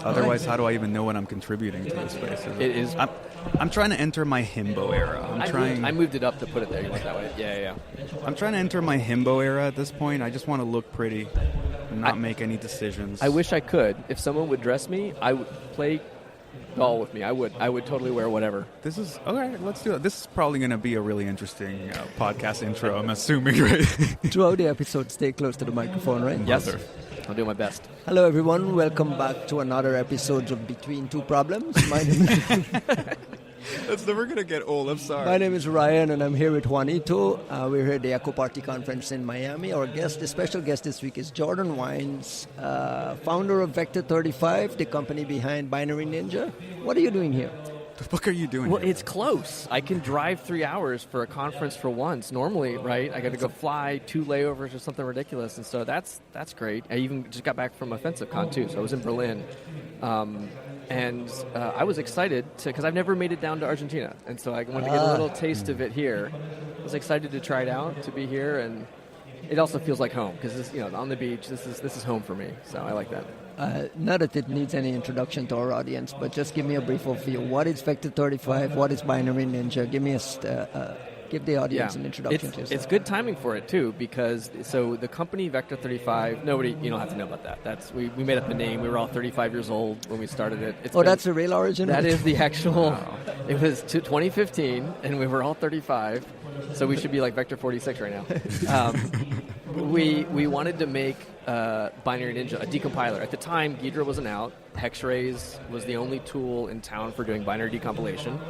Otherwise, how do I even know what I'm contributing to this space? It is. I'm trying to enter my himbo era. I moved it up to put it there. You went that way. Yeah. I'm trying to enter my himbo era at this point. I just want to look pretty and not make any decisions. I wish I could. If someone would dress me, I would play doll with me. I would totally wear whatever. This is okay. Let's do it. This is probably going to be a really interesting podcast intro. I'm assuming, right? Throughout the episode, stay close to the microphone, right? Yes, I'll do my best. Hello, everyone. Welcome back to another episode of Between Two Problems. My name is That's never going to get old. I'm sorry. My name is Ryan, and I'm here with Juanito. We're here at the Ekoparty conference in Miami. The special guest this week is Jordan Wiens, founder of Vector35, the company behind Binary Ninja. What are you doing here? The fuck are you doing? Well, here? It's close. I can drive 3 hours for a conference for once. Normally, right, I got to go fly 2 layovers or something ridiculous, and so that's great. I even just got back from Offensive Con too, so I was in Berlin. And I was excited because I've never made it down to Argentina, and so I wanted to get a little taste of it here. I was excited to try it out, to be here, and it also feels like home because on the beach. This is home for me, so I like that. Not that it needs any introduction to our audience, but just give me a brief overview. What is Vector35? What is Binary Ninja? Give the audience an introduction to yourself. It's good timing for it, too, because the company Vector35, you don't have to know about that. We made up the name. We were all 35 years old when we started it. That's the real origin? That is the actual, it was 2015, and we were all 35, so we should be like Vector 46 right now. We wanted to make Binary Ninja, a decompiler. At the time, Ghidra wasn't out. Hexrays was the only tool in town for doing binary decompilation.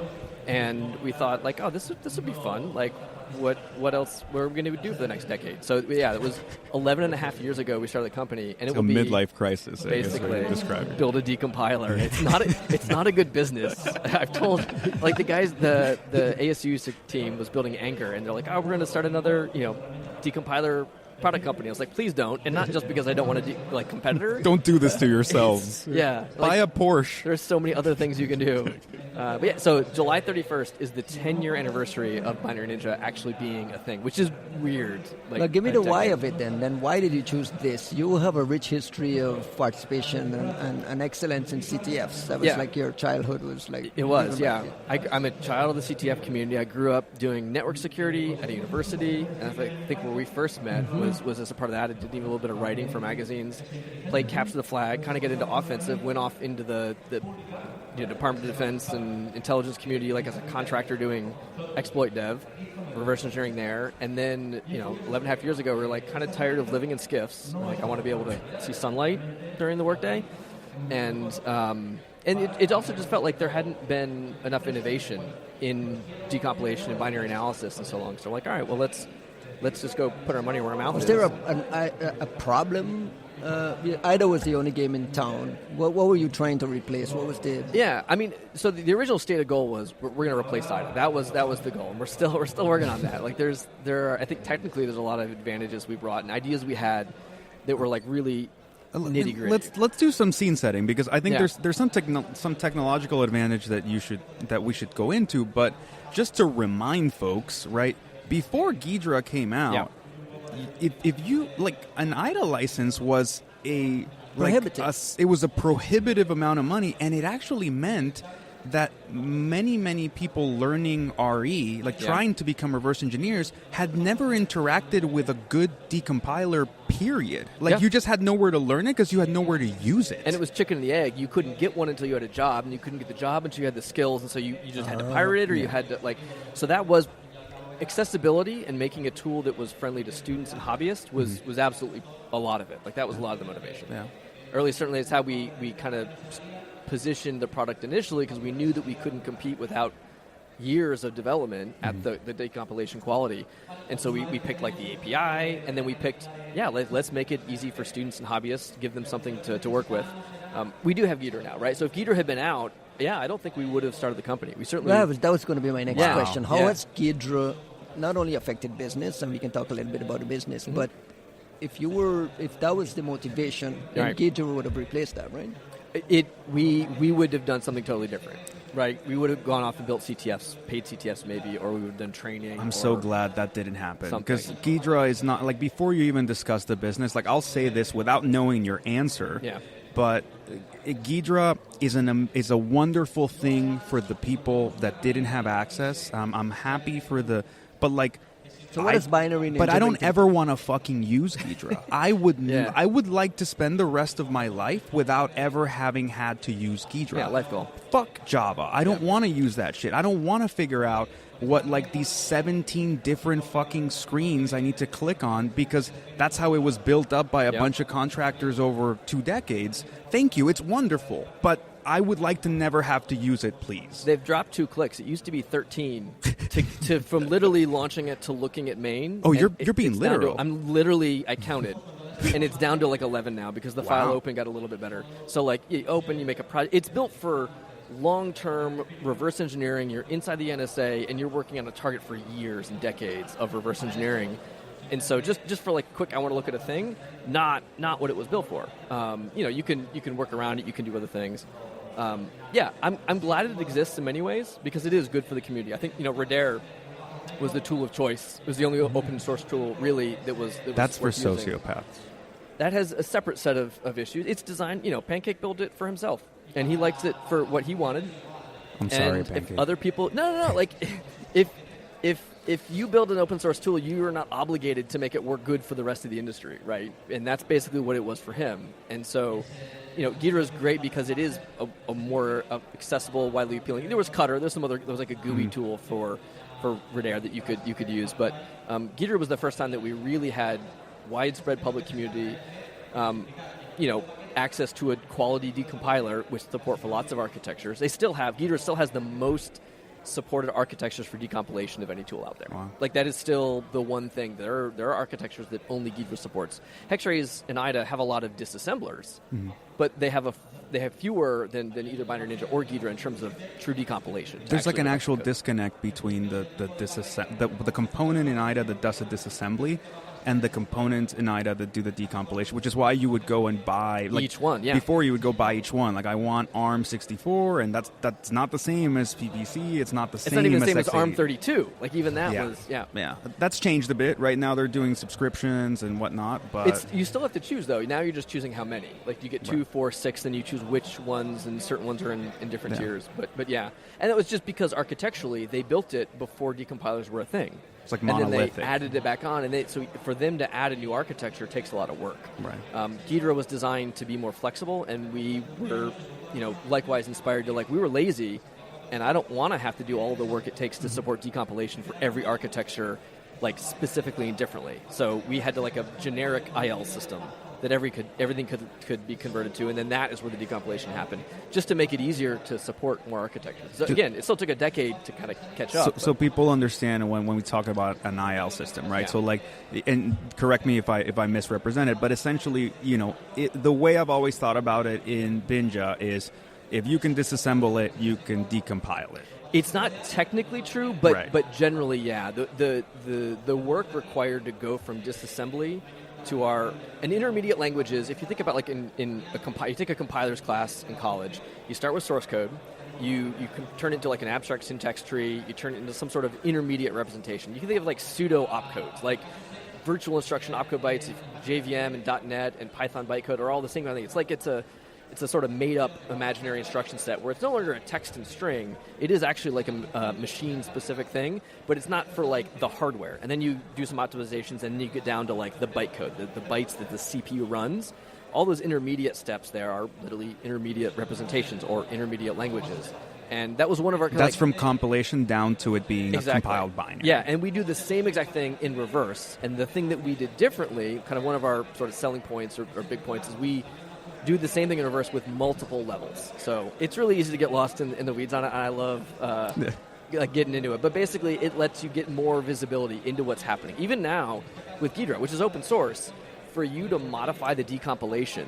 And we thought, this would be fun. Like, what else were we going to do for the next decade? So, it was 11 and a half years ago we started the company. And it will be a midlife crisis, basically, describe it. Build a decompiler. It's not a good business. I've told, the guys, the ASU team was building Anchor, and they're like, we're going to start another, decompiler product company. I was like, please don't, and not just because I don't want to competitor. Don't do this to yourselves. Buy a Porsche. There's so many other things you can do. So July 31st is the 10-year anniversary of Binary Ninja actually being a thing, which is weird. Now, give me the why of it then. Then why did you choose this? You have a rich history of participation and excellence in CTFs. That was like your childhood was like. It was, yeah. I'm a child of the CTF community. I grew up doing network security at a university, and I think where we first met was as a part of that. I did even a little bit of writing for magazines, played Capture the Flag, kind of get into offensive, went off into the Department of Defense and intelligence community, as a contractor doing exploit dev, reverse engineering there. And then, 11 and a half years ago, we were kind of tired of living in SCIFs. I want to be able to see sunlight during the workday. And it also just felt like there hadn't been enough innovation in decompilation and binary analysis in so long. So all right, well, let's just go put our money where our mouth is. Was there a problem? Ida was the only game in town. What were you trying to replace? What was the? Yeah, so the original stated goal was we're going to replace Ida. That was the goal, and we're still working on that. I think technically there's a lot of advantages we brought and ideas we had that were really nitty gritty. Let's do some scene setting because I think there's some technological advantage that we should go into. But just to remind folks, right, before Ghidra came out. Yeah. If you an IDA license was it was a prohibitive amount of money, and it actually meant that many people learning RE, trying to become reverse engineers, had never interacted with a good decompiler. Period. You just had nowhere to learn it because you had nowhere to use it. And it was chicken and the egg. You couldn't get one until you had a job, and you couldn't get the job until you had the skills, and so you just had to pirate it, or you had to So that was. Accessibility and making a tool that was friendly to students and hobbyists was absolutely a lot of it. That was a lot of the motivation. Yeah. Early, certainly, it's how we kind of positioned the product initially because we knew that we couldn't compete without years of development at the decompilation quality. And so we picked the API, and then we picked, let's make it easy for students and hobbyists, give them something to work with. We do have Ghidra now, right? So if Ghidra had been out, I don't think we would have started the company. We certainly... That was going to be my next question. How has Ghidra not only affected business, and we can talk a little bit about the business, but if that was the motivation, then Ghidra would have replaced that, right? We would have done something totally different. Right, we would have gone off and built CTFs, paid CTFs maybe, or we would have done training. I'm so glad that didn't happen. Because Ghidra is not, before you even discuss the business, I'll say this without knowing your answer. Yeah. but Ghidra is a wonderful thing for the people that didn't have access. I'm happy for but like. So what is binary ninja? But I don't ever want to fucking use Ghidra. I would like to spend the rest of my life without ever having had to use Ghidra. Yeah, life goal. Fuck Java. I don't want to use that shit. I don't want to figure out what like these 17 different fucking screens I need to click on because that's how it was built up by a bunch of contractors over 2 decades. Thank you. It's wonderful. But I would like to never have to use it, please. They've dropped 2 clicks. It used to be 13 to from literally launching it to looking at main. Oh, you're being literal. I counted. And it's down to like 11 now because the file open got a little bit better. So like you open, you make a project. It's built for long-term reverse engineering. You're inside the NSA and you're working on a target for years and decades of reverse engineering. And so just for like quick, I want to look at a thing, not what it was built for. You can work around it. You can do other things. I'm glad it exists in many ways because it is good for the community. I think Radare was the tool of choice. It was the only open source tool really that was That's for using. sociopaths. That has a separate set of issues. It's designed. Pancake built it for himself, and he likes it for what he wanted. I'm sorry, Pancake. If other people, no. Like, if you build an open source tool, you are not obligated to make it work good for the rest of the industry, right? And that's basically what it was for him. And so, Ghidra is great because it is a more accessible, widely appealing. There was Cutter. There was like a GUI tool for Radare that you could use. But Ghidra was the first time that we really had widespread public community, access to a quality decompiler with support for lots of architectures. Ghidra still has the most supported architectures for decompilation of any tool out there. Wow. Like that is still the one thing. There are architectures that only Ghidra supports. Hexrays and IDA have a lot of disassemblers, but they have fewer than either Binary Ninja or Ghidra in terms of true decompilation. There's like an actual disconnect between the component in IDA that does a disassembly and the components in IDA that do the decompilation, which is why you would go and buy each one. Yeah. Before you would go buy each one. Like I want ARM64, and that's not the same as PPC. It's not the same. It's not even the same as x86. ARM32. Like even that was Yeah, that's changed a bit. Right now they're doing subscriptions and whatnot, but you still have to choose though. Now you're just choosing how many. Like you get 2, 4, 6, then you choose which ones, and certain ones are in different tiers. But yeah, and it was just because architecturally they built it before decompilers were a thing. It's like monolithic. And then they added it back on, and so for them to add a new architecture takes a lot of work. Right. Ghidra was designed to be more flexible, and we were, likewise inspired to we were lazy, and I don't want to have to do all the work it takes to support decompilation for every architecture, specifically and differently. So we had to a generic IL system that everything could be converted to, and then that is where the decompilation happened, just to make it easier to support more architectures. So again, it still took a decade to kind of catch up. So people understand when we talk about an IL system, right? Yeah. So and correct me if I misrepresent it, but essentially, the way I've always thought about it in Binja is if you can disassemble it, you can decompile it. It's not technically true, but generally, yeah. The work required to go from disassembly to an intermediate language is, if you think about you take a compiler's class in college, you start with source code, you can turn it into an abstract syntax tree, you turn it into some sort of intermediate representation. You can think of pseudo opcodes, like virtual instruction opcode bytes, JVM and .NET and Python bytecode are all the same kind of thing. It's a sort of made-up imaginary instruction set where it's no longer a text and string. It is actually a machine-specific thing, but it's not for the hardware. And then you do some optimizations, and then you get down to the bytecode, the bytes that the CPU runs. All those intermediate steps there are literally intermediate representations or intermediate languages. And that was one of our... That's from compilation down to it being a compiled binary. Yeah, and we do the same exact thing in reverse. And the thing that we did differently, kind of one of our sort of selling points or big points, is we do the same thing in reverse with multiple levels. So it's really easy to get lost in the weeds on it, and I love getting into it. But basically, it lets you get more visibility into what's happening. Even now, with Ghidra, which is open source, for you to modify the decompilation,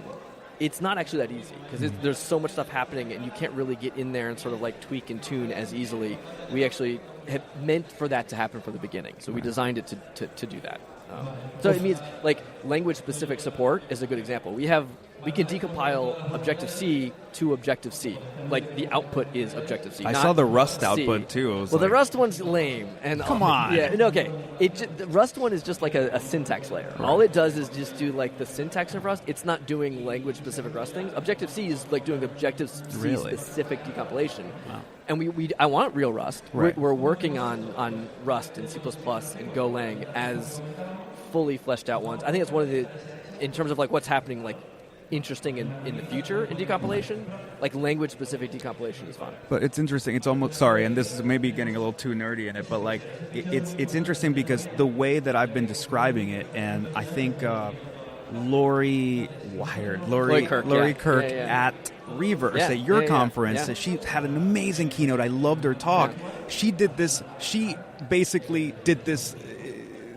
it's not actually that easy, because there's so much stuff happening, and you can't really get in there and sort of tweak and tune as easily. We actually had meant for that to happen from the beginning, so we designed it to do that. So it means language-specific support is a good example. We have we can decompile Objective-C to Objective-C. Like, the output is Objective-C. I saw the Rust output, too. The Rust one's lame. And come on. Yeah, no, okay. The Rust one is just like a syntax layer. Right. All it does is just do, like, the syntax of Rust. It's not doing language-specific Rust things. Objective-C is, like, doing Objective-C-specific decompilation. Wow. And I want real Rust. Right. We're working on Rust and C++ and Golang as fully fleshed out ones. I think it's one of the, in terms of, like, what's happening, like, interesting in the future in decompilation, like language-specific decompilation is fun. But it's interesting. It's almost, sorry, and this is maybe getting a little too nerdy in it, but like it's interesting because the way that I've been describing it, and I think Lori Kirk at Reverse at your conference, she had an amazing keynote. I loved her talk. Yeah. She basically did this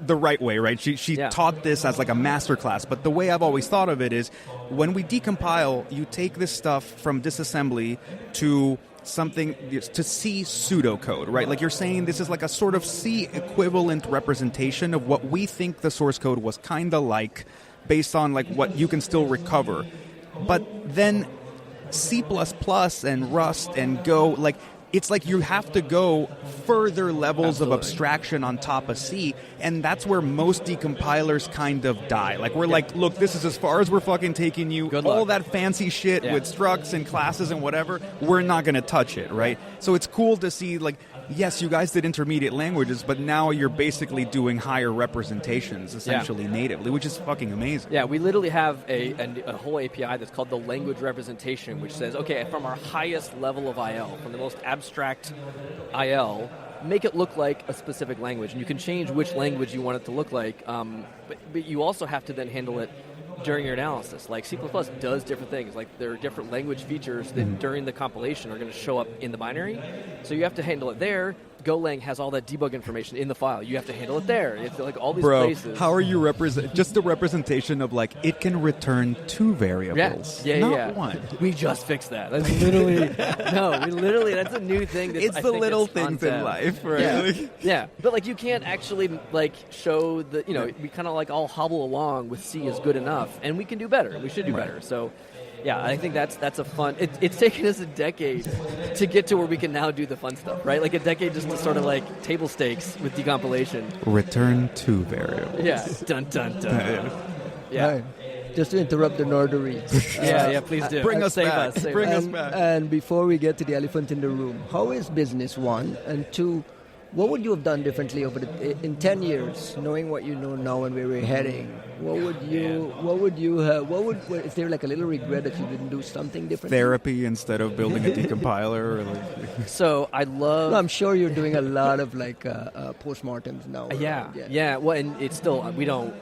the right way, right? She taught this as like a master class, but the way I've always thought of it is when we decompile, you take this stuff from disassembly to something, to C pseudocode, right? Like you're saying this is like a sort of C equivalent representation of what we think the source code was kind of like based on like what you can still recover. But then C++ and Rust and Go, like it's like you have to go further levels of abstraction on top of C, and that's where most decompilers kind of die. Like we're like, look, this is as far as we're fucking taking you. Good all luck. That fancy shit with structs and classes and whatever, we're not going to touch it, right? So it's cool to see, like, yes, you guys did intermediate languages, but now you're basically doing higher representations, essentially natively, which is fucking amazing. Yeah, we literally have a whole API that's called the language representation, which says, okay, from our highest level of IL, from the most abstract IL, make it look like a specific language. And you can change which language you want it to look like, but you also have to then handle it during your analysis. Like C++ does different things. Like there are different language features that during the compilation are going to show up in the binary. So you have to handle it there. Golang has all that debug information in the file. You have to handle it there. It's like all these places. How are you just the representation of like it can return two variables, not one. We just fixed that. That's literally that's a new thing. It's the little things in life, right? Yeah, but like you can't actually like show the we kind of like all hobble along with C is good enough, and we can do better. We should do better. So. Yeah, I think that's a fun. It's taken us a decade to get to where we can now do the fun stuff, right? Like a decade just to sort of like table stakes with decompilation. Return two variables. Yeah. Dun dun dun. Yeah. Right. Just to interrupt the nerdery. Please do. Bring us back. Bring us back. And before we get to the elephant in the room, how is business, one? And two, what would you have done differently in 10 years, knowing what you know now and where we're heading? Is there like a little regret that you didn't do something different? Therapy instead of building a decompiler? Or like So I love... No, I'm sure you're doing a lot of like postmortems now. Yeah. Well, and it's still, we don't...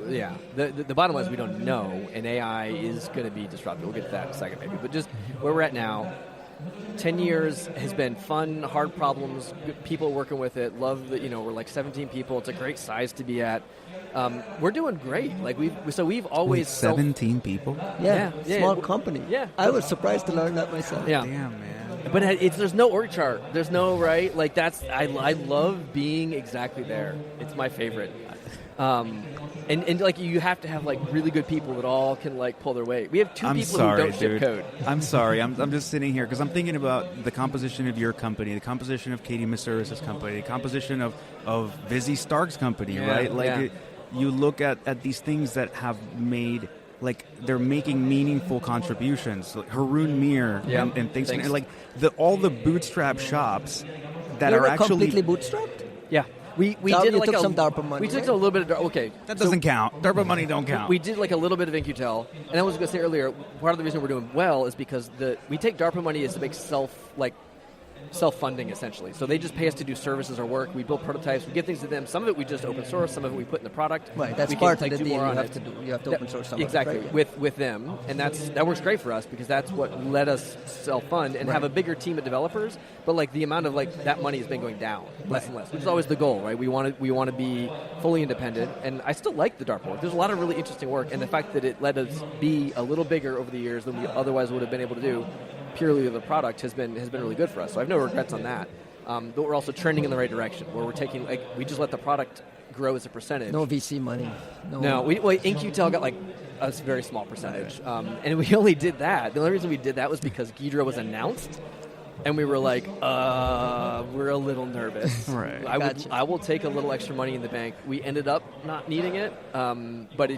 Yeah, the bottom line is we don't know, and AI is going to be disruptive. We'll get to that in a second maybe. But just where we're at now, 10 years has been fun, hard problems, people working with it, love that, we're like 17 people. It's a great size to be at. We're doing great. Like we've always 17 people? Yeah, small company. Yeah. I was surprised to learn that myself. Yeah. Damn, man. But there's no org chart. There's no, right? Like I love being exactly there. It's my favorite. And like you have to have like really good people that all can like pull their weight. We have two people who don't ship code. I'm sorry. I'm just sitting here because I'm thinking about the composition of your company, the composition of Katie Masurus' company, the composition of Vizzy Stark's company, right? Like you look at these things that have made, like they're making meaningful contributions. Like Haroon Mir and things like all the bootstrap shops that are actually completely bootstrapped. Yeah. We did like some DARPA money. We took a little bit of that doesn't count. DARPA money don't count. We did like a little bit of In-Q-Tel, and I was going to say earlier, part of the reason we're doing well is because we take DARPA money as to make self-funding essentially. So they just pay us to do services or work. We build prototypes. We give things to them. Some of it we just open source. Some of it we put in the product. Right. That's part of the deal. You have to open source some exactly of it, right? with them, and that works great for us because that's what let us self-fund and have a bigger team of developers. But like the amount of like that money has been going down less and less, which is always the goal, right? We want to be fully independent, and I still like the DARPA work. There's a lot of really interesting work, and the fact that it let us be a little bigger over the years than we otherwise would have been able to do. Purely the product has been really good for us. So I have no regrets on that. But we're also trending in the right direction, where we're taking we just let the product grow as a percentage. No VC money. No. In-Q-Tel got like a very small percentage. And we only did that. The only reason we did that was because Ghidra was announced. And we were like, we're a little nervous. Right. I will take a little extra money in the bank. We ended up not needing it, but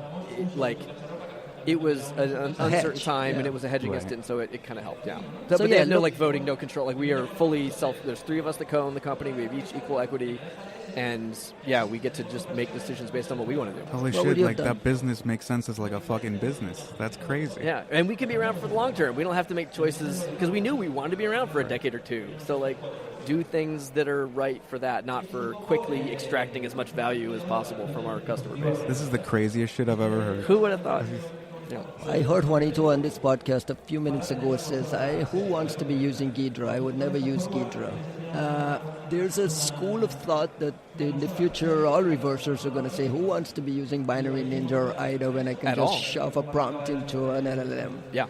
it was an uncertain time, and it was a hedge against it, and so it kind of helped out. So but they have no voting, no control. Like we are fully there's 3 of us that co-own the company. We have each equal equity. And we get to just make decisions based on what we want to do. Holy shit, like that business makes sense as like a fucking business. That's crazy. Yeah, and we can be around for the long term. We don't have to make choices because we knew we wanted to be around for a decade or 2. So like do things that are right for that, not for quickly extracting as much value as possible from our customer base. This is the craziest shit I've ever heard. Who would have thought? Yeah. I heard Juanito on this podcast a few minutes ago says, who wants to be using Ghidra? I would never use Ghidra. There's a school of thought that in the future all reversers are going to say, who wants to be using Binary Ninja or IDA when I can shove a prompt into an LLM? Yeah.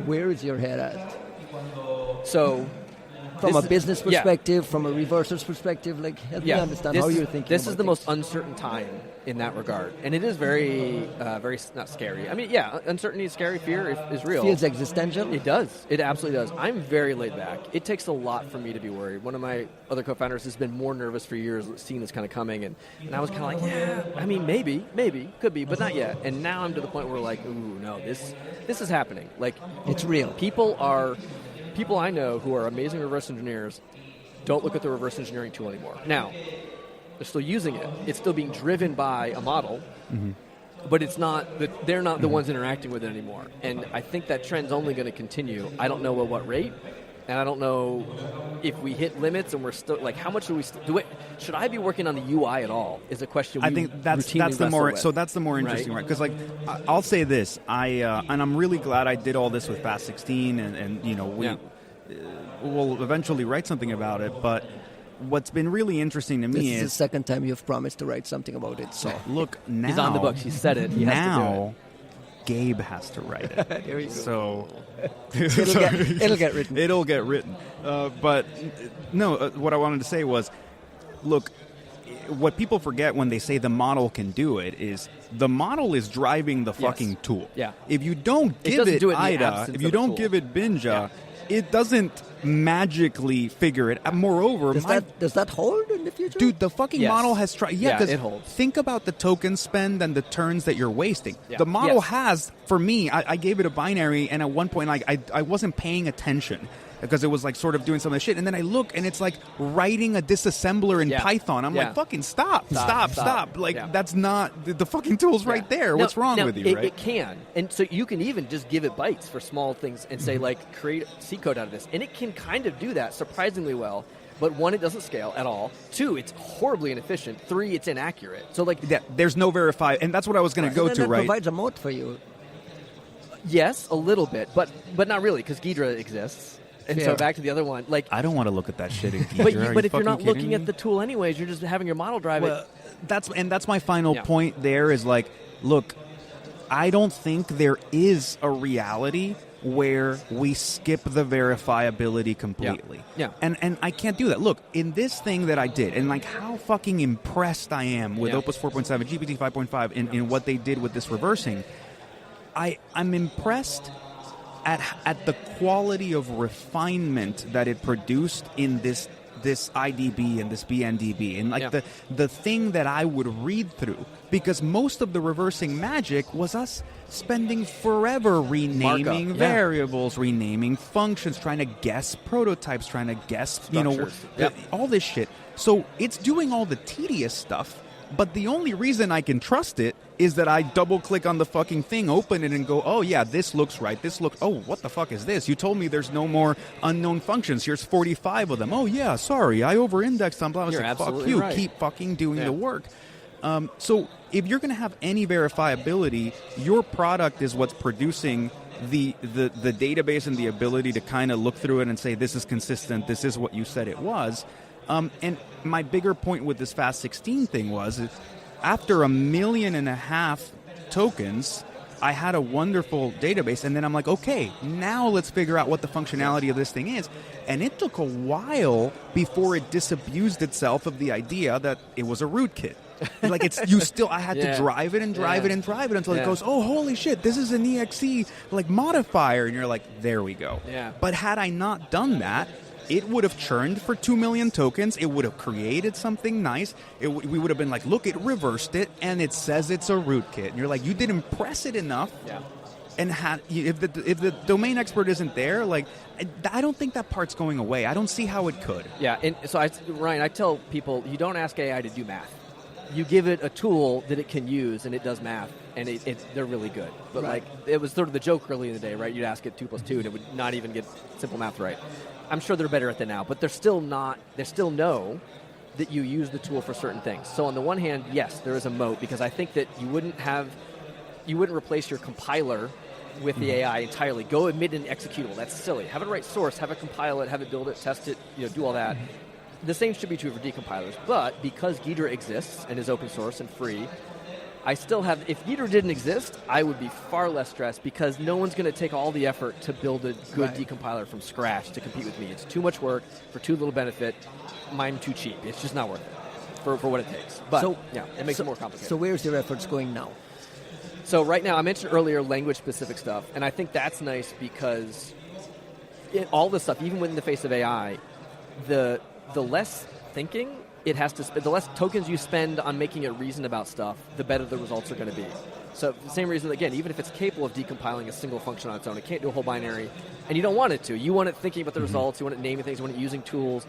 Where is your head at? So, from a business perspective, from a reverser's perspective, like help me understand how you're thinking. This is the most uncertain time in that regard, and it is very not scary. I mean, uncertainty is scary. Fear is real. Feels existential. It does. It absolutely does. I'm very laid back. It takes a lot for me to be worried. One of my other co-founders has been more nervous for years, seeing this kind of coming, and I was kind of like, I mean, maybe, could be, but not yet. And now I'm to the point where like, ooh, no, this is happening. Like, it's real. People I know who are amazing reverse engineers don't look at the reverse engineering tool anymore. Now, they're still using it. It's still being driven by a model, but it's not. They're not the ones interacting with it anymore. And I think that trend's only going to continue. I don't know at what rate, and I don't know if we hit limits and we're still like, how much do we do it? Should I be working on the UI at all? Is a question. I think that's the more so that's the more interesting, right? Because like I'll say this, and I'm really glad I did all this with Fast 16, and you know we'll eventually write something about it, but. What's been really interesting to me is the second time you've promised to write something about it. So look, now he's on the books. He said it. He now Gabe has to write it. There you go. So it'll get written. It'll get written. But no, what I wanted to say was, look, what people forget when they say the model can do it is the model is driving the fucking tool. Yeah. If you don't give it IDA, if you don't give it Binja, it doesn't magically figure it. Moreover, does that hold in the future? Dude, the fucking model has tried. Yeah, because it holds. Think about the token spend and the turns that you're wasting. Yeah. The model has, for me, I gave it a binary, and at one point, like I wasn't paying attention because it was like sort of doing some of the shit, and then I look and it's like writing a disassembler in Python. I'm like, fucking stop. Like that's not the fucking tool's right there. What's wrong with you? Right? It can, and so you can even just give it bytes for small things and say like create C code out of this, and it can kind of do that surprisingly well. But 1, it doesn't scale at all. 2, it's horribly inefficient. 3, it's inaccurate. So like there's no verify, and that's what I was going to go to. That right? Provides a moat for you. Yes, a little bit, but not really because Ghidra exists. And so back to the other one, like I don't want to look at that shit in Ghidra. but if you're not looking at the tool anyways, you're just having your model drive it. That's my final point. There is like, look, I don't think there is a reality where we skip the verifiability completely. Yeah. And I can't do that. Look, in this thing that I did, and like how fucking impressed I am with Opus 4.7, GPT 5.5, in what they did with this reversing, I'm impressed at the quality of refinement that it produced in this IDB and this BNDB, and like the thing that I would read through, because most of the reversing magic was us spending forever renaming variables, renaming functions, trying to guess prototypes, trying to guess all this shit. So it's doing all the tedious stuff. But the only reason I can trust it is that I double-click on the fucking thing, open it, and go, oh, yeah, this looks right. Oh, what the fuck is this? You told me there's no more unknown functions. Here's 45 of them. Oh, yeah, sorry, I over-indexed on blah. I was like, fuck you. Right. Keep fucking doing the work. So if you're going to have any verifiability, your product is what's producing the database and the ability to kind of look through it and say, this is consistent, this is what you said it was. And my bigger point with this Fast 16 thing was, after 1.5 million tokens, I had a wonderful database, and then I'm like, okay, now let's figure out what the functionality of this thing is. And it took a while before it disabused itself of the idea that it was a rootkit. Like I had to drive it and drive it and drive it until it goes, oh, holy shit, this is an EXE like modifier. And you're like, there we go. Yeah. But had I not done that, it would have churned for 2 million tokens. It would have created something nice. We would have been like, look, it reversed it, and it says it's a rootkit. And you're like, you didn't press it enough. Yeah. And if the domain expert isn't there, like, I don't think that part's going away. I don't see how it could. Yeah, and so Ryan, I tell people, you don't ask AI to do math. You give it a tool that it can use, and it does math, and they're really good. But like, it was sort of the joke early in the day, right? You'd ask it 2 + 2, and it would not even get simple math right. I'm sure they're better at that now, but they're still not. They still know that you use the tool for certain things. So on the one hand, yes, there is a moat, because I think that you wouldn't replace your compiler with the AI entirely. Go emit an executable. That's silly. Have it write source, have it compile it, have it build it, test it, do all that. The same should be true for decompilers. But because Ghidra exists and is open source and free, I still have, if Ghidra didn't exist, I would be far less stressed, because no one's going to take all the effort to build a good decompiler from scratch to compete with me. It's too much work for too little benefit. Mine too cheap. It's just not worth it for what it takes. But it makes it more complicated. So where's your efforts going now? So right now, I mentioned earlier language-specific stuff, and I think that's nice because all this stuff, even in the face of AI, the less thinking it has to the less tokens you spend on making it reason about stuff, the better the results are going to be. So for the same reason, again, even if it's capable of decompiling a single function on its own, it can't do a whole binary, and you don't want it to. You want it thinking about the results, you want it naming things, you want it using tools,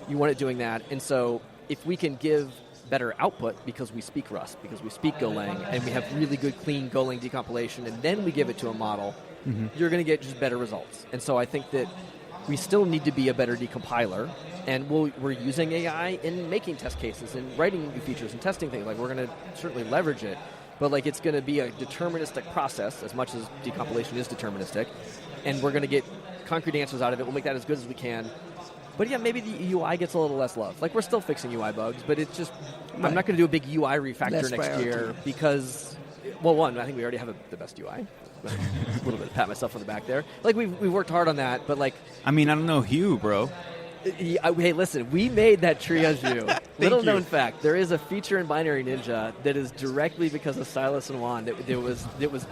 you want it doing that. And so if we can give better output because we speak Rust, because we speak Golang, and we have really good, clean Golang decompilation, and then we give it to a model, you're going to get just better results. And so I think that we still need to be a better decompiler, and we're using AI in making test cases and writing new features and testing things. Like, we're going to certainly leverage it, but like, it's going to be a deterministic process as much as decompilation is deterministic, and we're going to get concrete answers out of it. We'll make that as good as we can. But yeah, maybe the UI gets a little less love. Like, we're still fixing UI bugs, but it's just, I'm not going to do a big UI refactor next year because, well, one, I think we already have the best UI. A little bit pat myself on the back there. Like, we worked hard on that, but like, I mean, I don't know Hugh, bro. Hey, listen, we made that triage view. Little known fact, there is a feature in Binary Ninja that is directly because of Silas and Juan. It was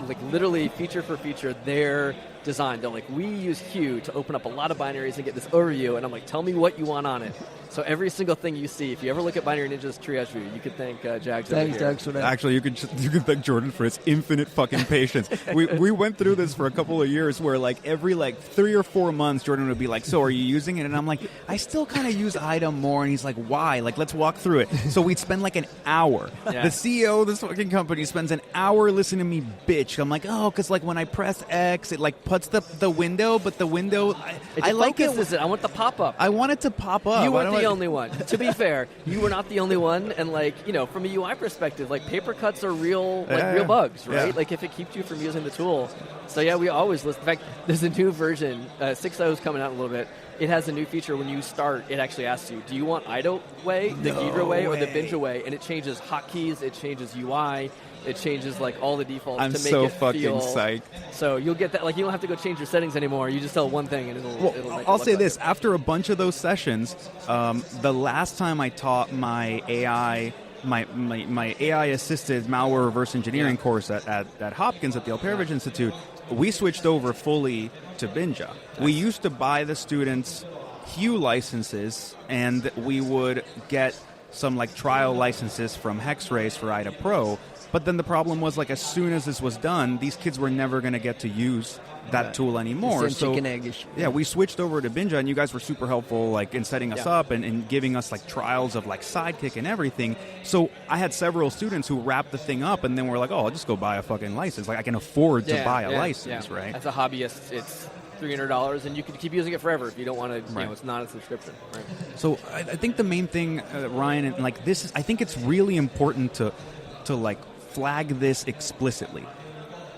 like literally feature for feature their design. They're like, we use Hugh to open up a lot of binaries and get this overview, and I'm like, tell me what you want on it. So every single thing you see, if you ever look at Binary Ninja's triage view, you could thank Jags. Thanks, Jags, for that. Actually, you could thank Jordan for his infinite fucking patience. we went through this for a couple of years where like every 3 or 4 months, Jordan would be like, so are you using it? And I'm like, I still kind of use item more. And he's like, why? Like, let's walk through it. So we'd spend like an hour. Yeah. The CEO of this fucking company spends an hour listening to me bitch. I'm like, oh, because like when I press X, it like puts the window, but the window, I like it. I want the pop-up. I want it to pop up. You weren't the only one. To be fair, you were not the only one. And like, from a UI perspective, like paper cuts are real bugs, right? Yeah. Like if it keeps you from using the tool. So yeah, we always listen. In fact, there's a new version, 6.0 is coming out in a little bit. It has a new feature when you start, it actually asks you, do you want IDO way, the Ghidra way, or the Binja way? And it changes hotkeys, it changes UI, it changes like all the defaults to make so it fucking feel. Psyched. So you'll get that. Like, you don't have to go change your settings anymore. You just tell one thing and it'll make I'll it say look this. better. After a bunch of those sessions, the last time I taught my AI, my AI-assisted malware reverse engineering course at Hopkins at the Alperovitch Institute, we switched over fully to Binja. Nice. We used to buy the students Hue licenses, and we would get some like trial licenses from Hexrace for IDA Pro. But then the problem was, like, as soon as this was done, these kids were never going to get to use that tool anymore. So chicken egg issue. Yeah, we switched over to Binja, and you guys were super helpful, like, in setting us up and giving us like trials of like Sidekick and everything. So I had several students who wrapped the thing up, and then were like, "Oh, I'll just go buy a fucking license. Like, I can afford to buy a license, right?" As a hobbyist, it's $300, and you can keep using it forever if you don't want to. It's not a subscription. Right. So I think the main thing, Ryan, and like this is, I think it's really important to like flag this explicitly.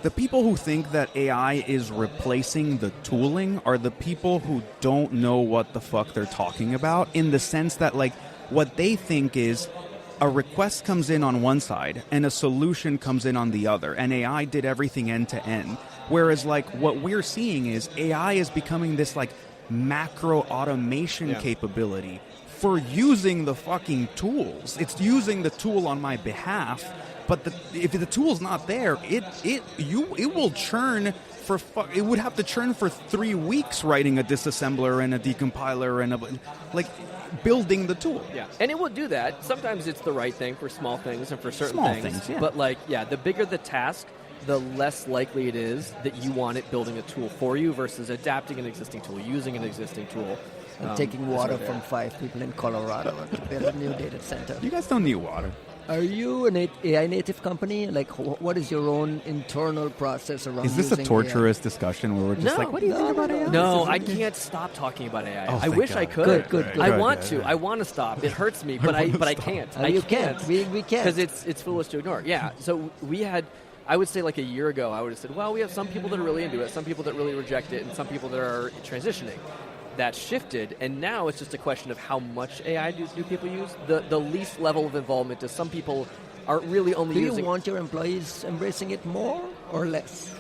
The people who think that AI is replacing the tooling are the people who don't know what the fuck they're talking about, in the sense that like what they think is a request comes in on one side and a solution comes in on the other, and AI did everything end to end. Whereas like what we're seeing is AI is becoming this like macro automation capability for using the fucking tools. It's using the tool on my behalf, but if the tool's not there, it will churn it would have to churn for 3 weeks writing a disassembler and a decompiler and building the tool. Yeah, and it will do that. Sometimes it's the right thing for small things and for certain small things. Yeah. But the bigger the task, the less likely it is that you want it building a tool for you versus adapting an existing tool, using an existing tool. I'm taking water from 5 people in Colorado to build a new data center. You guys don't need water. Are you an AI native company? Like, what is your own internal process around using AI? Is this a torturous AI? Discussion where we're just what do you think about AI? No, I can't stop talking about AI. Oh, I wish God. I could. Good. I want to. I want to stop. It hurts me, but I can't. You can't. We can't. Because it's foolish to ignore. Yeah, so we had... I would say a year ago, I would have said, well, we have some people that are really into it, some people that really reject it, and some people that are transitioning. That shifted, and now it's just a question of how much AI do people use. The least level of involvement is some people are really only using... Do you want your employees embracing it more or less?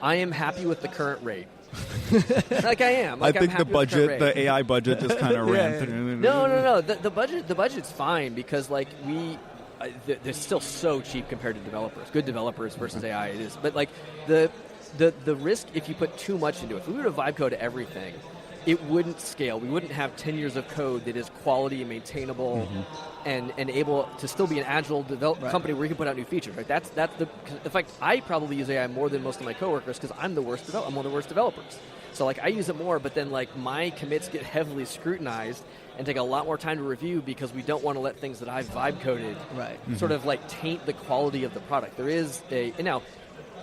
I am happy with the current rate. I am. I think the AI budget just kind of ran through. No. The budget's fine because they're still so cheap compared to developers. Good developers versus AI it is. But the risk if you put too much into it. If we were to vibe code everything, it wouldn't scale. We wouldn't have 10 years of code that is quality and maintainable and able to still be an agile company where you can put out new features. Right? That's in fact, I probably use AI more than most of my coworkers because I'm I'm one of the worst developers. So I use it more, but then my commits get heavily scrutinized and take a lot more time to review because we don't want to let things that I've vibe coded sort of taint the quality of the product. There is now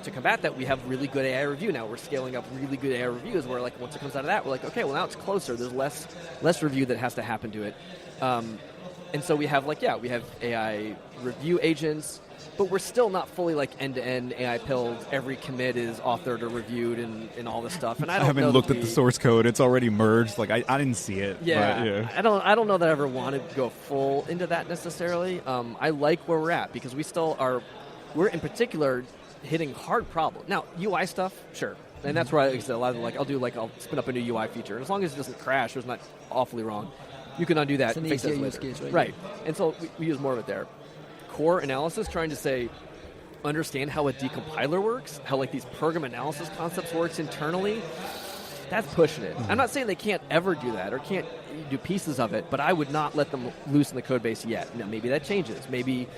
to combat that, we have really good AI review now. We're scaling up really good AI reviews where once it comes out of that, we're okay, well now it's closer. There's less review that has to happen to it. And so we have we have AI review agents, but we're still not fully end-to-end AI pilled. Every commit is authored or reviewed and all this stuff. And I haven't looked at the source code. It's already merged. I didn't see it. Yeah, but, I don't know that I ever want to go full into that necessarily. I like where we're at because we still are. We're in particular hitting hard problems. Now, UI stuff, sure. And that's where I said a lot of I'll spin up a new UI feature. And as long as it doesn't crash or it's not awfully wrong, you can undo that. It's an easier use case, right. And so we use more of it there. Core analysis, trying to understand how a decompiler works, how these program analysis concepts works internally, that's pushing it. I'm not saying they can't ever do that or can't do pieces of it, but I would not let them loose in the code base yet. Now, maybe that changes. Maybe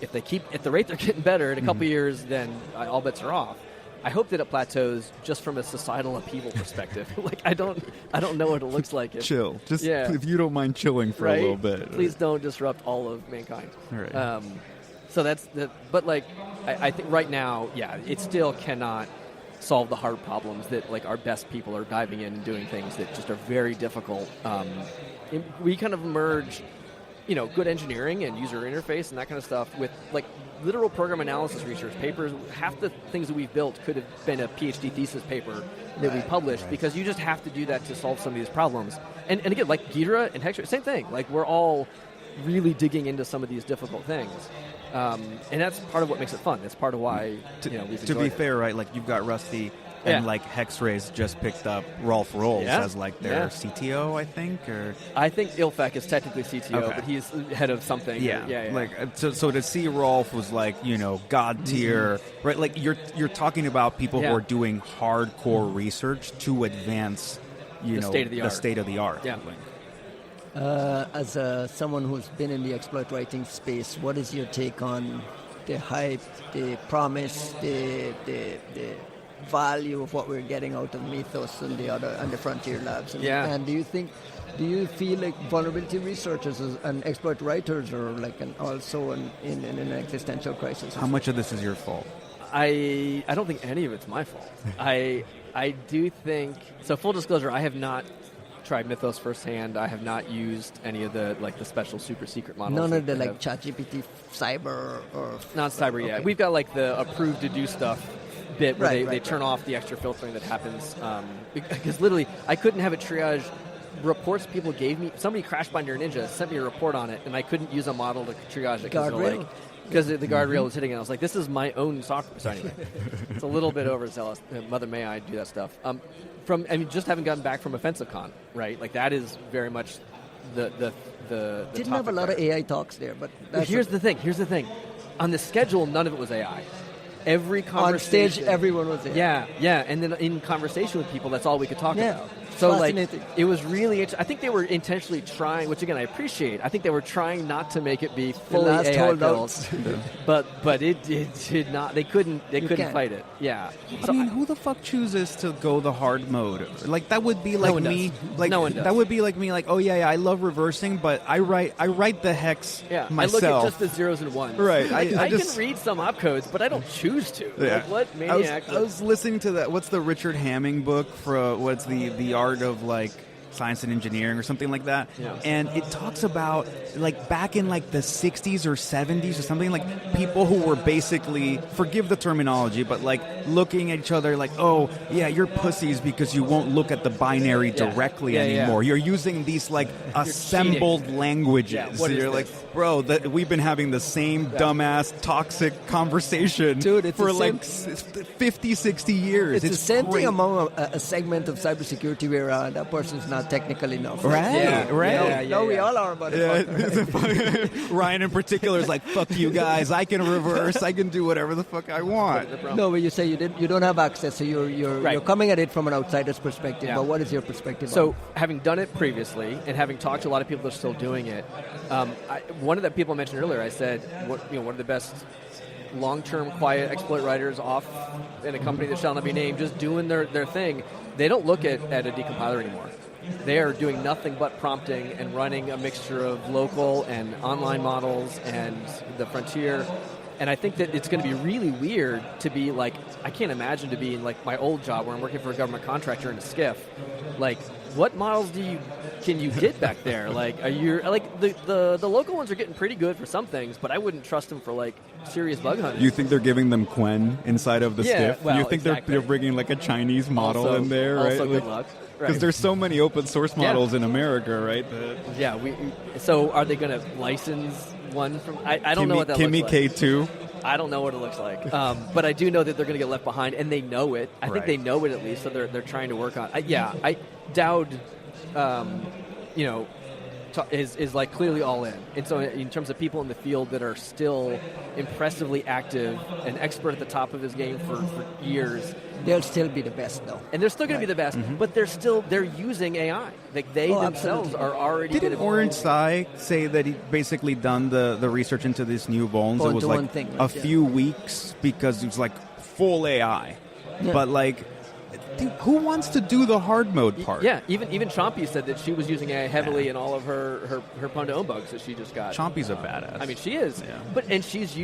if they keep at the rate they're getting better in a couple years, then all bets are off. I hope that it plateaus just from a societal upheaval perspective. I don't know what it looks like. Chill. Just if you don't mind chilling for a little bit. Please don't disrupt all of mankind. All right. So that's but I think right now, it still cannot solve the hard problems that our best people are diving in and doing things that just are very difficult. We kind of merge good engineering and user interface and that kind of stuff with literal program analysis research papers. Half the things that we've built could have been a PhD thesis paper that we published because you just have to do that to solve some of these problems. And again, Ghidra and Hextra, same thing. We're all really digging into some of these difficult things. And that's part of what makes it fun. That's part of why to be fair, right? You've got Rusty and Hexrays just picked up Rolf Rolls as their CTO, I think, or I think Ilfek is technically CTO, but he's head of something. So to see Rolf was god tier, right? You're talking about people who are doing hardcore research to advance, the state of the art. Yeah. As someone who's been in the exploit writing space, what is your take on the hype, the promise, the value of what we're getting out of Mythos and the Frontier Labs? And do you feel like vulnerability researchers and exploit writers are also in an existential crisis? How much of this is your fault? I don't think any of it's my fault. I do think so. Full disclosure, I have not tried Mythos firsthand. I have not used any of the the special super secret models. None of the ChatGPT cyber or not cyber yet. We've got the approved to do stuff bit where they turn off the extra filtering that happens because literally I couldn't have it triage reports people gave me. Somebody crashed Binja Ninja, sent me a report on it, and I couldn't use a model to triage it because the guardrail was hitting it. I was like, this is my own software. So anyway, it's a little bit overzealous. Mother may I do that stuff. Just having gotten back from OffensiveCon, right? That is very much the didn't have a lot of AI talks there, but here's the thing. On the schedule, none of it was AI. Every conversation on stage, everyone was AI. Yeah, and then in conversation with people, that's all we could talk about. So it was really interesting. I think they were intentionally trying, which again I appreciate. I think they were trying not to make it be fully AI built, but it did not. They couldn't fight it. Yeah. So, I mean, who the fuck chooses to go the hard mode? Like that would be like me. Like no one does. That would be like me. Like, oh yeah, I love reversing, but I write the hex myself. I look at just the zeros and ones. Right. I can read some opcodes, but I don't choose to. Yeah. Like, what maniac? I was listening to that. What's the Richard Hamming book for? What's the art of like science and engineering or something like that, and it talks about like back in like the 60s or 70s or something, like people who were basically, forgive the terminology, but like looking at each other like, oh yeah, you're pussies because you won't look at the binary directly anymore. You're using these like assembled languages. You're like, bro, we've been having the same dumbass toxic conversation for like 50, 60 years. It's the same thing among a segment of cybersecurity where that person's not technical enough. Right. We all are, motherfucker. Ryan in particular is like, fuck you guys, I can reverse, I can do whatever the fuck I want. No, but you say you don't have access, so you're coming at it from an outsider's perspective. But what is your perspective? So, having done it previously and having talked to a lot of people that are still doing it, one of the people I mentioned earlier, I said, one of the best long-term quiet exploit writers off in a company that shall not be named, just doing their thing. They don't look at a decompiler anymore. They are doing nothing but prompting and running a mixture of local and online models and the frontier. And I think that it's going to be really weird to be like, I can't imagine to be in like my old job where I'm working for a government contractor in a SCIF. Like, what models can you get back there? Like, are you like the local ones are getting pretty good for some things, but I wouldn't trust them for like serious bug hunting. You think they're giving them Quen inside of the SCIF? Well, you think they're bringing like a Chinese model in there, right? Also, good luck. Because there's so many open source models in America, right? So are they going to license one from? I don't know what that looks like. Kimmy K2. I don't know what it looks like, but I do know that they're going to get left behind, and they know it. I think they know it at least, so they're trying to work on. Dowd, is like clearly all in, and so in terms of people in the field that are still impressively active and expert at the top of his game for years. They'll still be the best, though. And they're still going to be the best, but they're using AI. Like they themselves are already. Didn't Orange Sai say that he basically done the research into this new vulns? It was like a few weeks because it was like full AI, but like. Dude, who wants to do the hard mode part? Yeah, even Chompy said that she was using AI heavily in all of her Pwn-to-Own bugs that she just got. Chompy's a badass. I mean, she is. Yeah. And she's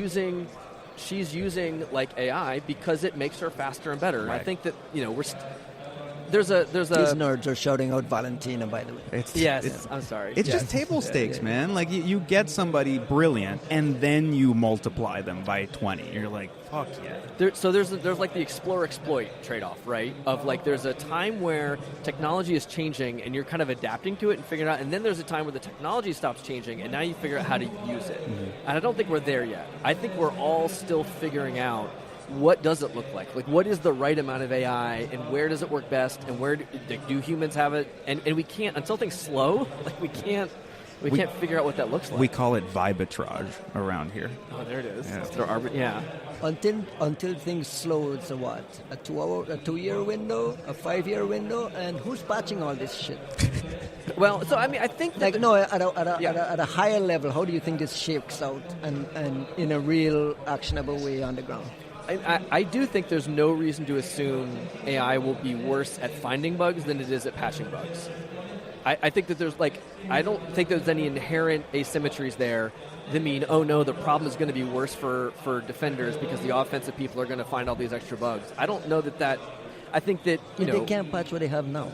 using like AI because it makes her faster and better. Right. I think that there's a these nerds are shouting out Valentina, by the way. I'm sorry. It's just table stakes, man. Like you get somebody brilliant and then you multiply them by 20. You're like, fuck yeah. There's like the explore exploit trade-off, right? Of like there's a time where technology is changing and you're kind of adapting to it and figuring it out, and then there's a time where the technology stops changing and now you figure out how to use it. Mm-hmm. And I don't think we're there yet. I think we're all still figuring out what does it look like? Like, what is the right amount of AI, and where does it work best, and where do humans have it? And we can't, until things slow, like we can't figure out what that looks like. We call it vibitrage around here. Oh, there it is. Yeah. Until things slow, it's a what? A 2-year window, a 5-year window, and who's patching all this shit? Well, so I mean, I think that at a higher level, how do you think this shakes out and in a real actionable way on the ground? I do think there's no reason to assume AI will be worse at finding bugs than it is at patching bugs. I think that I don't think there's any inherent asymmetries there that mean, oh no, the problem is going to be worse for defenders because the offensive people are going to find all these extra bugs. I don't know that I think that, they can't patch what they have now.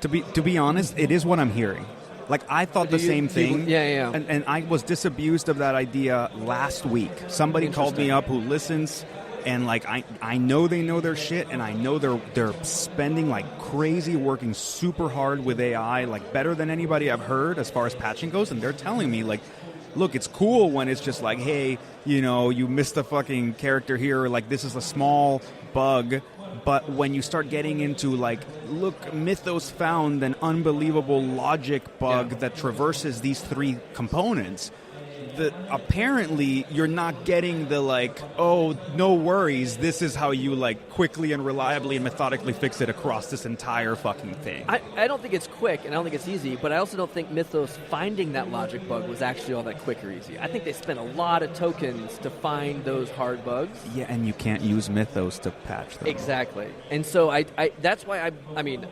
To be honest, it is what I'm hearing. Like, I thought the same thing. Yeah. And I was disabused of that idea last week. Somebody called me up who listens. And like I know they know their shit, and I know they're spending like crazy, working super hard with AI, like better than anybody I've heard as far as patching goes. And they're telling me like, look, it's cool when it's just like, hey, you missed a fucking character here, or like this is a small bug, But when you start getting into like, look, Mythos found an unbelievable logic bug that traverses these 3 components, apparently you're not getting the like, oh, no worries, this is how you like quickly and reliably and methodically fix it across this entire fucking thing. I don't think it's quick, and I don't think it's easy, but I also don't think Mythos finding that logic bug was actually all that quick or easy. I think they spent a lot of tokens to find those hard bugs. Yeah, and you can't use Mythos to patch them. Exactly. And so I that's why I mean,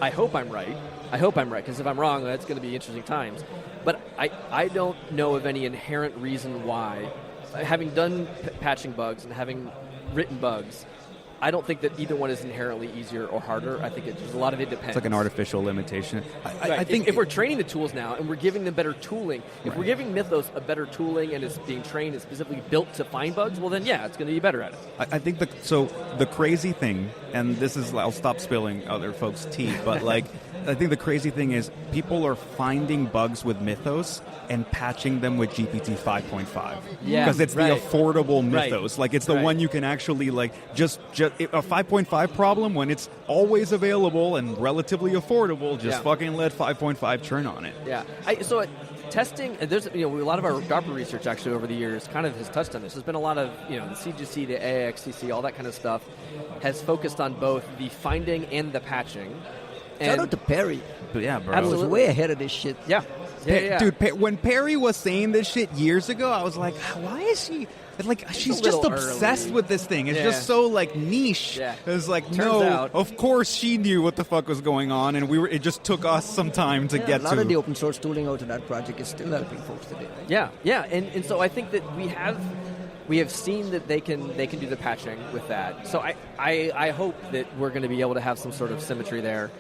I hope I'm right. Because if I'm wrong, that's going to be interesting times. But I don't know of any inherent reason why, having done patching bugs and having written bugs, I don't think that either one is inherently easier or harder. I think a lot of it depends. It's like an artificial limitation. I think if we're training the tools now and we're giving them better tooling, if we're giving Mythos a better tooling and it's being trained and specifically built to find bugs, well then it's going to be better at it. I think the crazy thing, and this is, I'll stop spilling other folks' tea, but like, I think the crazy thing is people are finding bugs with Mythos and patching them with GPT 5.5. Yeah, because it's the affordable Mythos. Like it's the one you can actually like just a 5.5 problem when it's always available and relatively affordable. Just fucking let 5.5 churn on it. Yeah. So testing, there's a lot of our DARPA research actually over the years kind of has touched on this. There's been a lot of the CGC, the AXCC, all that kind of stuff has focused on both the finding and the patching. Shout out to Perry. Yeah, bro. I was way ahead of this shit. Yeah. Dude, when Perry was saying this shit years ago, I was like, why is she... Like, she's just obsessed early with this thing. It's just so, like, niche. Yeah. It was like, Turns out, of course she knew what the fuck was going on, and it just took us some time to get to... A lot of the open source tooling out of that project is still helping folks today. Right? Yeah. And so I think that we have seen that they can do the patching with that. So I hope that we're going to be able to have some sort of symmetry there.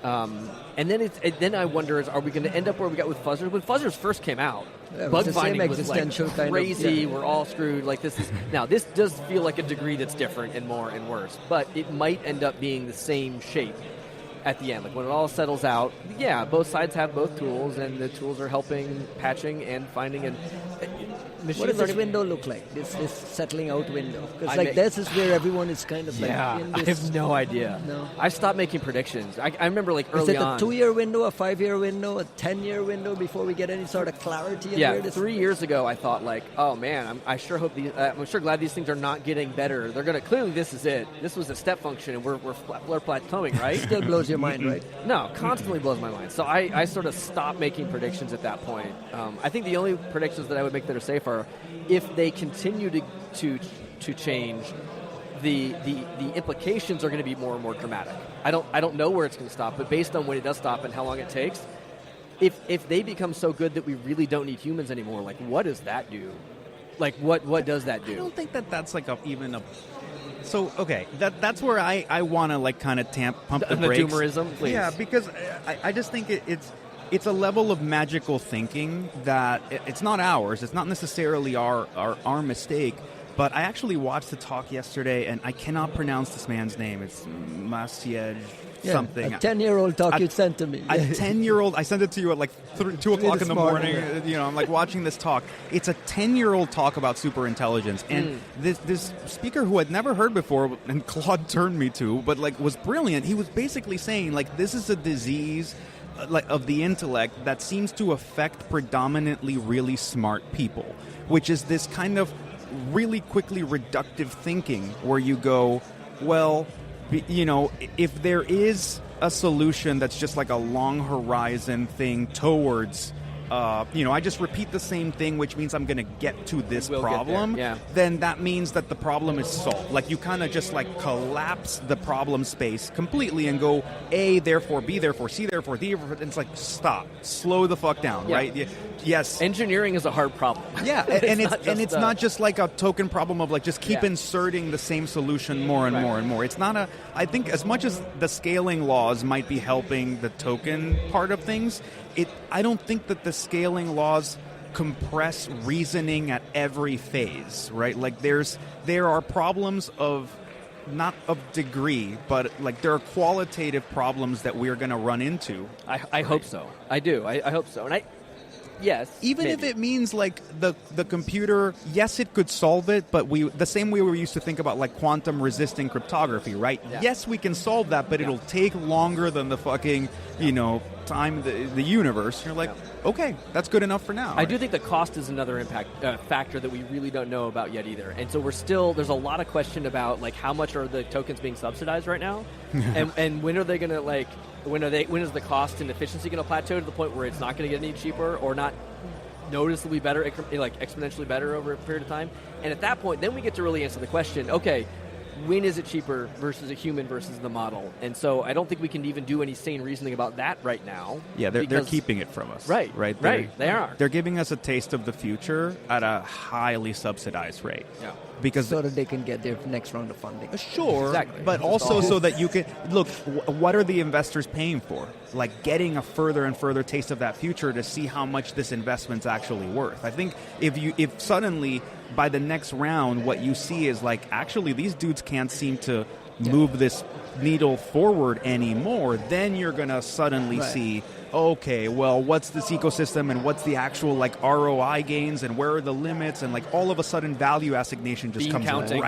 And then I wonder, are we going to end up where we got with fuzzers? When fuzzers first came out, bug finding was like crazy. We're all screwed. Like this does feel like a degree that's different and more and worse, but it might end up being the same shape at the end. Like when it all settles out, both sides have both tools, and the tools are helping patching and finding and. What does this window look like? This settling out window? Because this is where everyone is kind of like. In this, I have no idea. No. I stopped making predictions. I remember like early on. Is it a 2-year window, a 5-year window, a 10-year window before we get any sort of clarity? Yeah, 3 years ago I thought like, oh man, I'm sure glad these things are not getting better. They're gonna clearly this is it. This was a step function and we're plateauing, right? Still blows your mind, right? No, constantly blows my mind. So I sort of stopped making predictions at that point. I think the only predictions that I would make that are safe are if they continue to change, the implications are going to be more and more dramatic. I don't know where it's going to stop, but based on when it does stop and how long it takes, if they become so good that we really don't need humans anymore, like what does that do? Like what does that do? I don't think that's like So okay, that's where I want to like kind of pump the brakes. Doomerism, please. Yeah, because I just think it's a level of magical thinking that it's not ours. It's not necessarily our mistake. But I actually watched the talk yesterday, and I cannot pronounce this man's name. It's Maciej something. A 10-year-old talk you sent to me. A 10-year-old. I sent it to you at like 2 o'clock in the morning. I'm like watching this talk. It's a 10-year-old talk about superintelligence, and this speaker who I'd never heard before, and Claude turned me to, but like was brilliant. He was basically saying like this is a disease of the intellect that seems to affect predominantly really smart people, which is this kind of really quickly reductive thinking where you go, well, if there is a solution that's just like a long horizon thing towards I just repeat the same thing, which means I'm going to get to this problem, then that means that the problem is solved. Like you kind of just like collapse the problem space completely and go A, therefore B, therefore C, therefore D, and it's like stop, slow the fuck down, right? Yes. Engineering is a hard problem. Yeah, and it's not just like a token problem of like just keep inserting the same solution more and more and more. It's not I think as much as the scaling laws might be helping the token part of things, I don't think that the scaling laws compress reasoning at every phase, right? Like there are problems of not of degree, but like there are qualitative problems that we're going to run into. I hope so. I do. I hope so. And Yes. Even maybe. if it means like the computer, yes, it could solve it, but the same way we used to think about like quantum resisting cryptography, right? Yeah. Yes, we can solve that, but it'll take longer than the fucking, time the universe. You're like, okay, that's good enough for now. I do think the cost is another factor that we really don't know about yet either. And so there's a lot of question about like how much are the tokens being subsidized right now, and when are they going to when is the cost and efficiency going to plateau to the point where it's not going to get any cheaper or not noticeably better, like exponentially better over a period of time? And at that point, then we get to really answer the question, okay, when is it cheaper versus a human versus the model? And so I don't think we can even do any sane reasoning about that right now. Yeah, they're keeping it from us. Right. They are. They're giving us a taste of the future at a highly subsidized rate. Yeah. Because so that they can get their next round of funding. Sure, exactly. But also so that you can look. What are the investors paying for? Like getting a further and further taste of that future to see how much this investment's actually worth. I think if suddenly by the next round what you see is like actually these dudes can't seem to move this needle forward anymore, then you're gonna suddenly see, okay, well, what's this ecosystem and what's the actual like ROI gains and where are the limits, and like all of a sudden value assignation just comes back. In.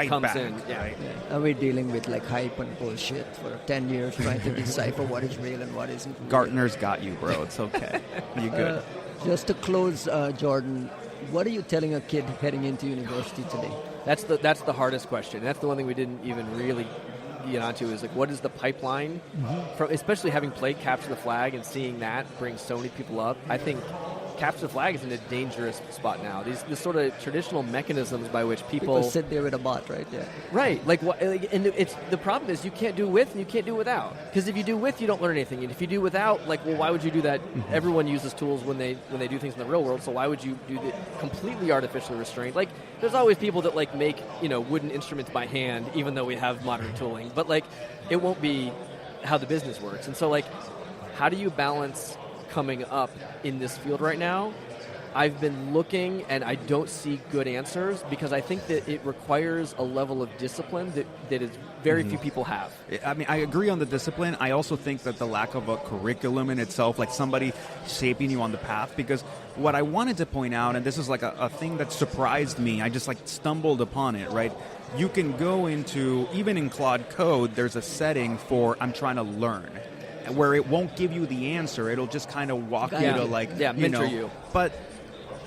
Yeah. Right? Yeah. Are we dealing with like hype and bullshit for 10 years trying to decipher what is real and what isn't real? Gartner's got you, bro. It's okay. You good. Just to close, Jordan, what are you telling a kid heading into university today? That's the hardest question. That's the one thing we didn't even really get onto is like, what is the pipeline from, especially having played Capture the Flag and seeing that bring so many people up. I think Capture the Flag is in a dangerous spot now. These sort of traditional mechanisms by which people sit there with a bot, right? Yeah. Right. And it's the problem is you can't do with and you can't do without. Because if you do with, you don't learn anything. And if you do without, like, well, why would you do that? Everyone uses tools when they do things in the real world. So why would you do the completely artificially restrained? Like, there's always people that like make wooden instruments by hand, even though we have modern tooling. But like, it won't be how the business works. And so like, how do you balance coming up in this field right now? I've been looking and I don't see good answers because I think that it requires a level of discipline that is very few people have. I mean, I agree on the discipline. I also think that the lack of a curriculum in itself, like somebody shaping you on the path, because what I wanted to point out, and this is like a thing that surprised me, I just like stumbled upon it, right? You can go into, even in Claude Code, there's a setting for I'm trying to learn, where it won't give you the answer. It'll just kind of walk you to like, mentor you. But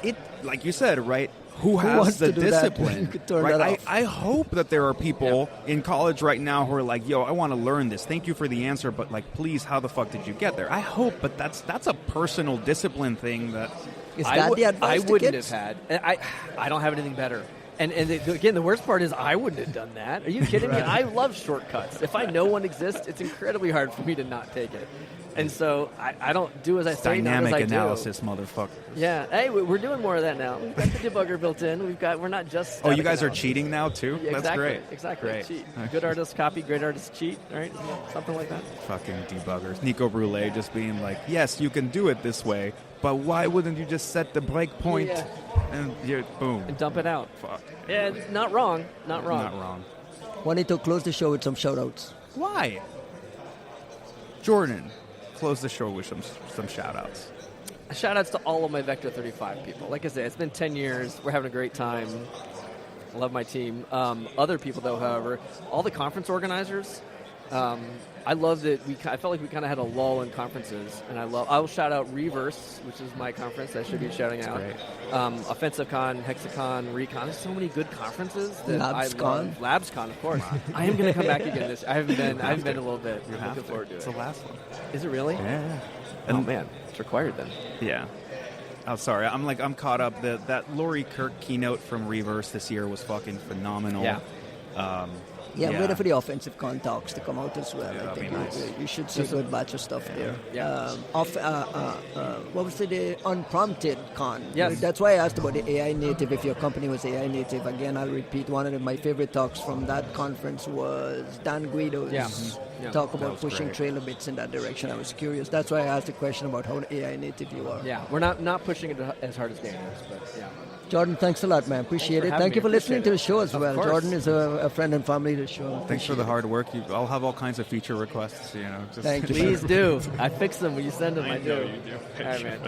it, like you said, right? Who has the discipline? Right? I hope that there are people in college right now who are like, yo, I want to learn this. Thank you for the answer, but like, please, how the fuck did you get there? I hope, but that's a personal discipline thing that is that the advice I wouldn't kids? have had. I don't have anything better. And again, the worst part is I wouldn't have done that. Are you kidding me? I love shortcuts. If I know one exists, it's incredibly hard for me to not take it. And so I don't do as I say, dynamic not as I analysis, do. motherfucker. Yeah. Hey, we're doing more of that now. We've got the debugger built in. We're not just. Oh, you guys analysis. are cheating now too? Yeah, That's great. Exactly. Great. Cheat. Good artists copy, great artists cheat. Right? Something like that. Fucking debuggers. Nico Brule just being like, yes, you can do it this way, but why wouldn't you just set the breakpoint and boom and dump it out? Fuck. Yeah, not wrong. Not wrong. Wanted to close the show with some shout-outs. Why? Jordan, close the show with some shout-outs. Shout-outs to all of my Vector 35 people. Like I said, it's been 10 years. We're having a great time. I love my team. Other people, though, however, all the conference organizers, I love that I felt like we kind of had a lull in conferences, and I will shout out Reverse, which is my conference. I should be shouting out. OffensiveCon, Hexacon, Recon. There's so many good conferences that I love. LabsCon, of course. I am going to come back again this. I haven't been a little bit. I'm looking forward to it. It's the last one. Is it really? Yeah. Oh man, it's required then. Yeah. Oh, sorry. I'm caught up. That Laurie Kirk keynote from Reverse this year was fucking phenomenal. Yeah. Waiting for the offensive con talks to come out as well. I think you should see a good batch of stuff there. Yeah. What was the Unprompted Con? Yes. That's why I asked about the AI native, if your company was AI native. Again, I'll repeat, one of my favorite talks from that conference was Dan Guido's talk about pushing trailer bits in that direction. I was curious. That's why I asked the question about how AI native you are. Yeah, we're not pushing it as hard as Dan is, but yeah. Jordan, thanks a lot, man. Appreciate it. Thank you for listening to the show as well. Course. Jordan is a friend and family to the show. Thanks for the hard work. I'll have all kinds of feature requests. Thank you. Please do. I fix them when you send them. I do. You do. All right, man.